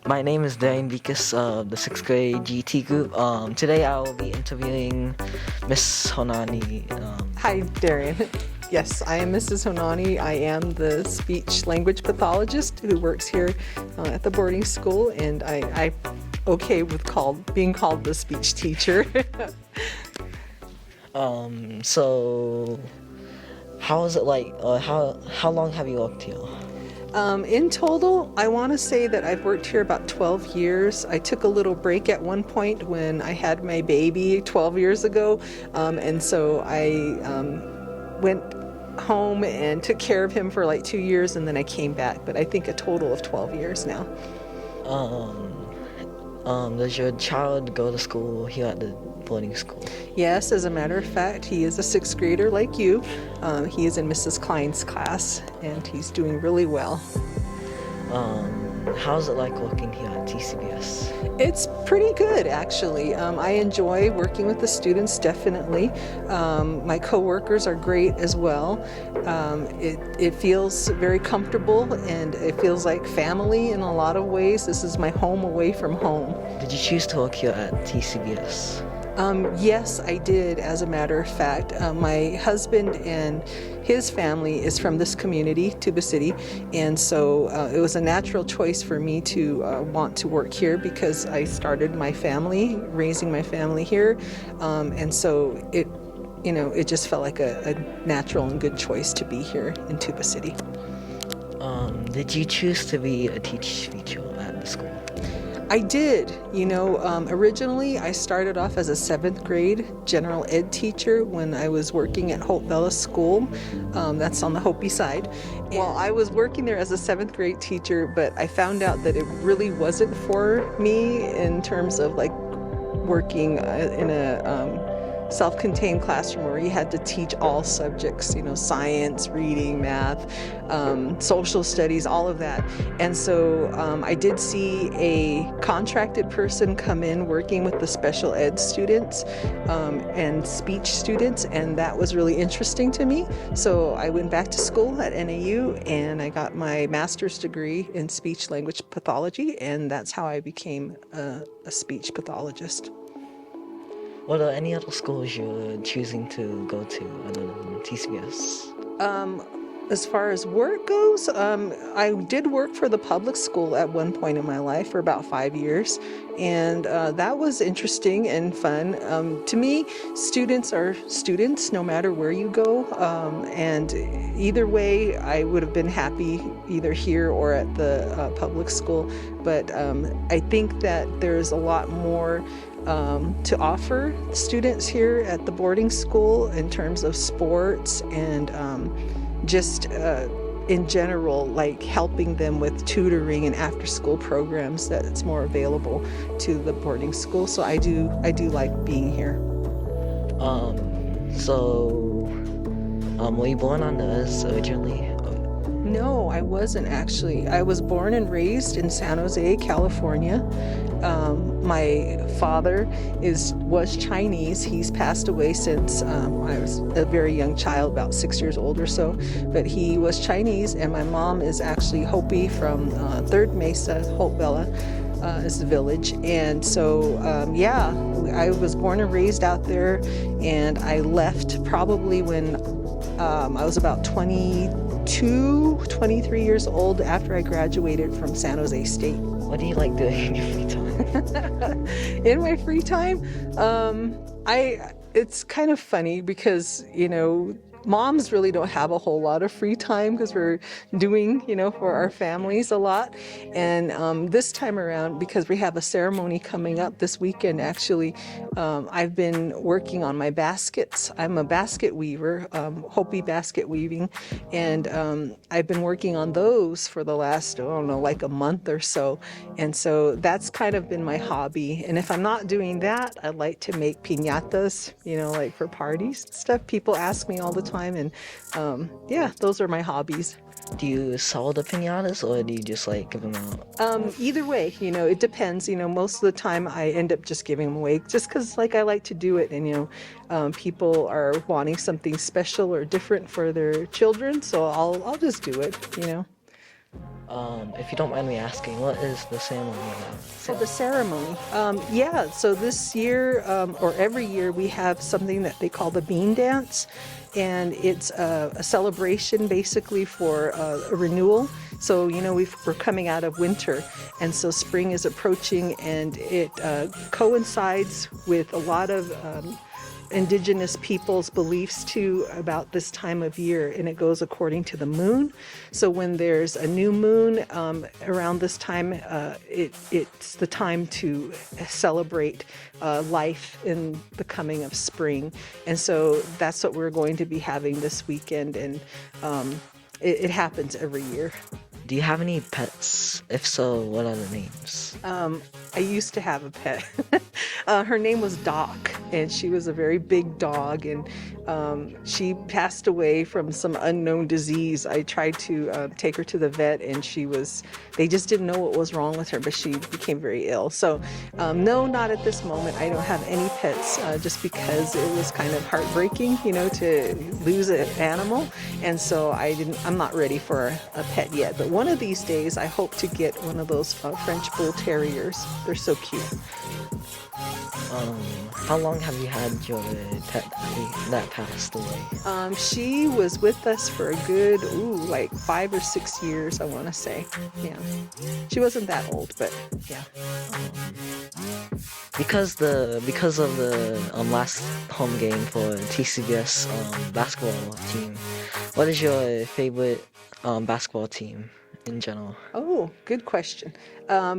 My name is Darian Vikas of the 6th grade GT group. Today I will be interviewing Miss Honanie. Hi, Darian. Yes, I am Mrs. Honanie. I am the speech language pathologist who works here at the boarding school, and I'm okay with being called the speech teacher. So how is it like? How long have you worked here? In total, I want to say that I've worked here about 12 years. I took a little break at one point when I had my baby 12 years ago, and so I went home and took care of him for like 2 years, and then I came back, but I think a total of 12 years now. Does your child go to school here at the boarding school? Yes, as a matter of fact, he is a 6th grader like you. He is in Mrs. Klein's class, and he's doing really well. How's it like working here at TCBS? It's pretty good, actually. I enjoy working with the students, definitely. My coworkers are great as well. It feels very comfortable, and it feels like family in a lot of ways. This is my home away from home. Did you choose to work here at TCBS? Yes, I did, as a matter of fact. My husband and his family is from this community, Tuba City, and so it was a natural choice for me to want to work here because I started my family, raising my family here, and so it just felt like a natural and good choice to be here in Tuba City. Did you choose to be a teacher at the school? I did. Originally I started off as a 7th grade general ed teacher when I was working at Hope Bella School. That's on the Hopi side. Well, I was working there as a 7th grade teacher, but I found out that it really wasn't for me in terms of like working in a self-contained classroom where you had to teach all subjects, science, reading, math, social studies, all of that. And so I did see a contracted person come in working with the special ed students and speech students, and that was really interesting to me. So I went back to school at NAU and I got my master's degree in speech language pathology, and that's how I became a speech pathologist. What are any other schools you're choosing to go to other than TCBS? As far as work goes, I did work for the public school at one point in my life for about 5 years, and that was interesting and fun. To me, students are students no matter where you go, and either way I would have been happy either here or at the public school, but I think that there's a lot more to offer students here at the boarding school in terms of sports and just in general, like helping them with tutoring and after-school programs that's more available to the boarding school. So I do like being here. Were you born on the Earth originally? No, I wasn't actually. I was born and raised in San Jose, California. My father was Chinese. He's passed away since I was a very young child, about 6 years old or so. But he was Chinese, and my mom is actually Hopi from Third Mesa, Hope Bella is the village. And so, I was born and raised out there, and I left probably when I was about 23 years old after I graduated from San Jose State. What do you like doing in your free time? In my free time, it's kind of funny because, moms really don't have a whole lot of free time because we're doing, for our families a lot. And this time around, because we have a ceremony coming up this weekend, actually, I've been working on my baskets. I'm a basket weaver, Hopi basket weaving, and I've been working on those for the last, like a month or so. And so that's kind of been my hobby. And if I'm not doing that, I like to make piñatas, like for parties and stuff. People ask me all the time, and those are my hobbies. Do you sell the piñatas or do you just give them out? Either way, it depends. Most of the time I end up just giving them away just because I like to do it, and people are wanting something special or different for their children, so I'll just do it. If you don't mind me asking, what is the ceremony about? So the ceremony, yeah. So this year, or every year, we have something that they call the bean dance, and it's a celebration basically for a renewal. So we're coming out of winter, and so spring is approaching, and it coincides with a lot of indigenous people's beliefs too about this time of year, and it goes according to the moon. So when there's a new moon around this time, it's the time to celebrate life in the coming of spring. And so that's what we're going to be having this weekend, and it happens every year. Do you have any pets? If so, what are the names? I used to have a pet. Her name was Doc, and she was a very big dog, and she passed away from some unknown disease. I tried to take her to the vet, and they just didn't know what was wrong with her, but she became very ill. So no, not at this moment. I don't have any pets, just because it was kind of heartbreaking, to lose an animal. And so I'm not ready for a pet yet. But one of these days, I hope to get one of those French bull terriers. They're so cute. How long have you had your pet that passed away? She was with us for a good, like 5 or 6 years, I want to say. Yeah. She wasn't that old, but yeah. Because of the last home game for TCBS basketball team, what is your favorite basketball team in general? Oh, good question.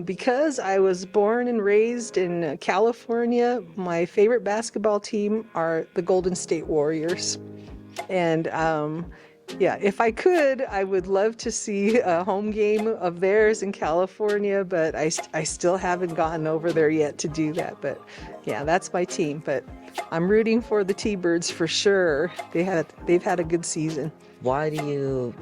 Because I was born and raised in California, my favorite basketball team are the Golden State Warriors. And yeah, if I could, I would love to see a home game of theirs in California, but I still haven't gotten over there yet to do that. But yeah, that's my team. But I'm rooting for the T-Birds for sure. They've had a good season. Why do you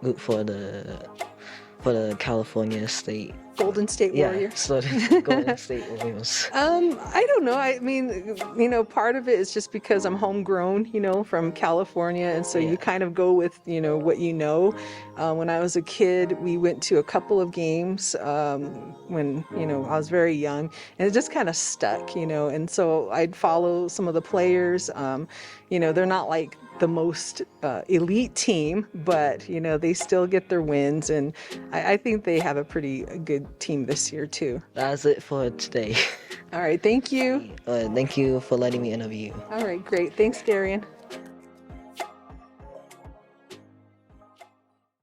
root for the California State? Golden State Warriors. Yeah, so the Golden State Warriors. I don't know. I mean, part of it is just because I'm homegrown, from California, and so you kind of go with, what you know. When I was a kid, we went to a couple of games when, I was very young, and it just kind of stuck, and so I'd follow some of the players. They're not like the most elite team, but they still get their wins, and I think they have a pretty good team this year too. That's it for today. All right, thank you. Thank you for letting me interview you. All right, great. Thanks, Darian.